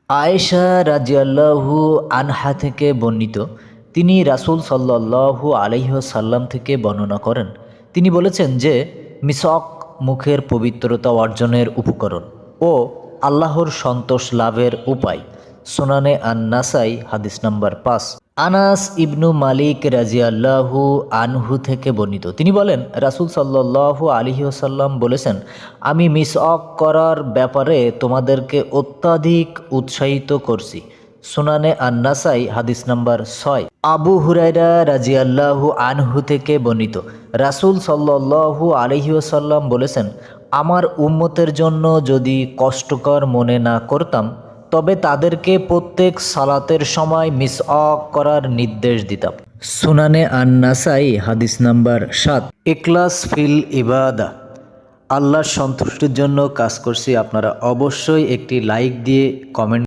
আয়েশা রাজিয়াল্লাহু আনহা থেকে বর্ণিত, তিনি রাসূল সাল্লাল্লাহু আলাইহি ওয়াসাল্লাম থেকে বর্ণনা করেন, তিনি বলেছেন যে মিসওয়াক মুখের পবিত্রতা অর্জনের উপকরণ ও আল্লাহর সন্তোষ লাভের উপায়। সুনানে আন-নাসাই হাদিস নাম্বার 5। আনাস ইবনু মালিক রাজিয়াল্লাহু আনহু থেকে বর্ণিত, তিনি বলেন রাসূল সাল্লাল্লাহু আলাইহি ওয়াসাল্লাম বলেছেন, আমি মিসওয়াক করার ব্যাপারে তোমাদেরকে অত্যাধিক উৎসাহিত করছি। সুনানে আন-নাসাই হাদিস নাম্বার 6। আবু হুরায়রা রাজিয়াল্লাহু আনহু থেকে বর্ণিত, রাসূল সাল্লাল্লাহু আলাইহি ওয়াসাল্লাম বলেছেন, আমার উম্মতের জন্য যদি কষ্টকর মনে না করতাম তবে তাদেরকে প্রত্যেক সালাতের সময় মিসওয়াক করার নির্দেশ দিতাম। সুনানে আন-নাসাই হাদিস নাম্বার 7। ইখলাস ফিল ইবাদা, আল্লাহর সন্তুষ্টির জন্য কাজ করছি। আপনারা অবশ্যই একটি লাইক দিয়ে কমেন্ট